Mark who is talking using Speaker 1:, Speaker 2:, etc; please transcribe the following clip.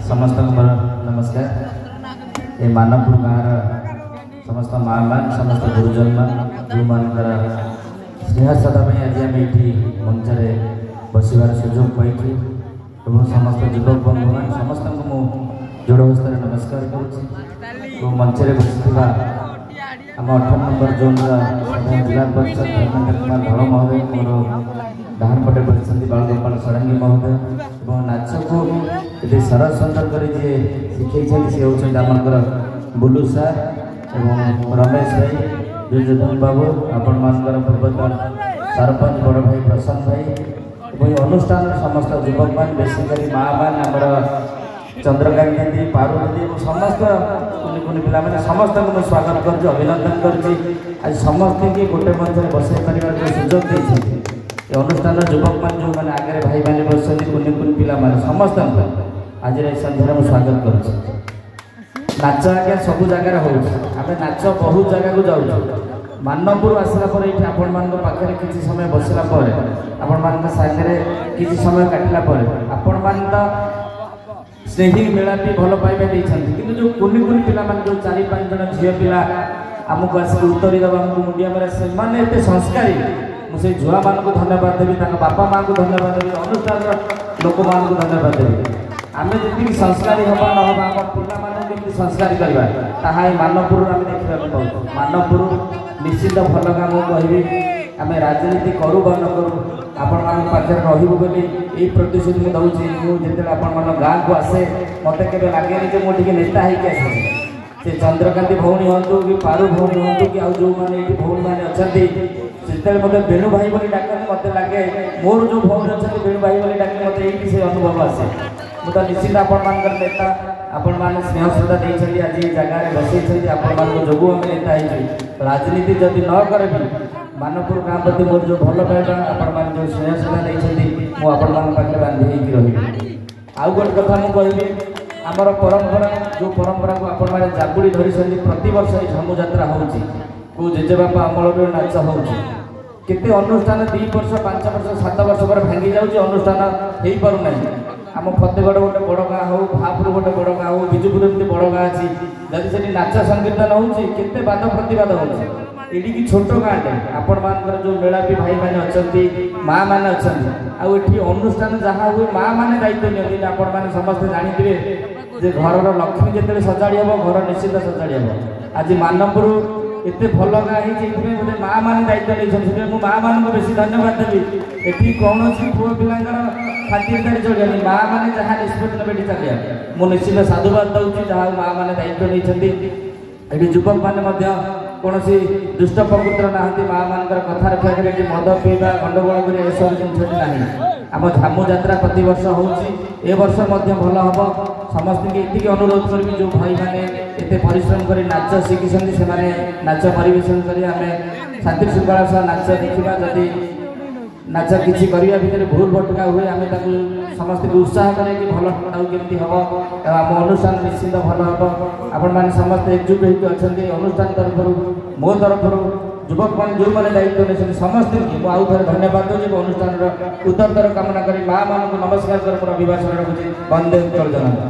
Speaker 1: समस्त नमस्कार। ये मानवपुर गाँव समस्त माँ मान समस्त गुरुजन मान जो मान स्नेह सदापाई आज आम ये मंचरे बसबार सुजोग पाई और समस्त युवक बंधु मान समस्त को जोड़ हस्त नमस्कार करुँच। मंचरे बसवा आम 18 नंबर जोन जिला परिषद धर्मेन्द्र कुमार धल महोदय मोर डाहान पटे बसती बालगोपाल षडंगी महोदय और नाच को ये सरस सुंदर कर शिखई सी हूँ आमर बुलू सार और रमेश भाई दुर्योधन बाबू आपण मानकर पूर्वतन सरपंच बड़ भाई प्रसन्न भाई और अनुष्ठान समस्त युवक मान बेसिकली माँ मान आमर चंद्रकांत दी पार्वती समस्त कुनि कुनि पिला माने समस्त को स्वागत कर अभिनंदन कर आज समस्त की गोटे मंच बसई पार जो सुजोग देती अनुष्ठान युवक मान जो मैंने आगे भाई मैंने बस कुनि कुनि पिला माने समस्त आज सन्धार मुझे स्वागत कर नाच आज्ञा सब जगार हो नाच बहुत जगह को जाऊँ मानवपुर आसला पर ये आपण मान पाखे किसी समय बसला आपण मान सागे किसी समय काटला आपण मान स्नेही मेलापी भल पाइबा कि जो कुनि कुनि पिला मान जो 4-5 जन झील पिला आमको आसिक उत्तरी देवा मुंडिया मारे से माने एते संस्कारी मुझे झुआ मान को धन्यवाद देवी बापा माँ को धन्यवाद देवी अनुष्ठान लोक मान को धन्यवाद देवी आम जी संस्कारी हवा न हवा आम पिला मानक संस्कारी करवा ताहा मानवपुर आम देखा पाऊँ मानवपुर निश्चित भल काम कहबी आम राजनीति करूँ बा न करूँ आपण मान पाखे रही ये प्रतिश्रुति मुझे दूसरी मुझे आपण गाँव को आसे मत के लगे कि मुझे नेता होके से चंद्रकांति भौणी हूँ कि पारु भौणी हूँ कि जो मैंने भौणी मैंने अच्छा से मत बेणु भाई बोली डाकते मत लगे मोर जो भौणी अच्छा बेणु भाई बोली डाकते मत ये से अनुभव आसे मुझे निश्चित आपण मान नेता आपण मान स्नेह श्रद्धा देखते आज जगार बसई आपण मान जो आम नेता हो राजनीति जदि न करें मानवपुर गाँव प्रति मोर जो भल पाइबा आपण मान जो स्नेह श्रद्धा देखते मुझे बांधी रही आउ गोटे कथा मुझे आमर परंपरा जो परंपरा को आपण मैंने जाबुड़ी धरी प्रति वर्ष ये झमु यात्रा हो जेजेबापा अमल नाच हो अनुष्ठान 2 वर्ष 5 वर्ष 7 वर्ष पर भांगी जाऊँगी अनुष्ठान हो पारना आम फतेगढ़ गोटे बड़ गाँ हो भापुर गोटे बड़ गाँ हो बिजुपुर एमती बड़ गाँ अच्छी जदि से नाच संकीर्तन होते बाद प्रतिवाद होगी छोट गाँटे आपण मान जो मेलापी भाई मैंने अच्छा माँ मैंने अच्छा आठी अनुष्ठान जहाँ हुए माँ मैंने दायित्व नहीं आपण मैंने समस्त जानी जे घर लक्ष्मी जिते सजाड़ी हम घर निश्चित सजाड़ी हम आज मानवपुर एत भल गाँ होते माँ मैंने दायित्व नहीं मुझे माँ मान को बेसी धन्यवाद देवी एटी कौन पुओ पिलांकर खातिरदारी चलिए माँ मैंने जहाँ निष्पत्ति ने चलिए मुझे निश्चित साधुवाद दूसरी जहाँ माँ मैंने दायित्व नहीं युवक मैंने कौन दुष्ट प्रकृतर ना माँ मान कथा रक्षा करें मद पीवा गंडगोल कर सब जिन ना आम झामु यात्रा प्रति वर्ष हो वर्ष भल हम समस्त की अनुरोध करी जो भाई मैंने एत परिश्रम कर नाच शिखी से नाच परिवेशन कर आम शांति श्रृंखला सह नाच देखा जदि नाच किसी करने भितर भूल भटका हुए आम समस्त उत्साह करें कि भल केमती हम आम अनुष्ठान निश्चित भल हम आपण मैंने समस्त एकजुट होकर अच्छा अनुष्ठान तरफ मो तरफ युवक मान जो मैंने दायित्व नहीं समस्त आउ थे धन्यवाद दूसरी अनुष्ठान उत्तरतर कामना करी माँ मान को नमस्कार कर अभिभाषण रखुच्छी वंदे उत्कल जनता।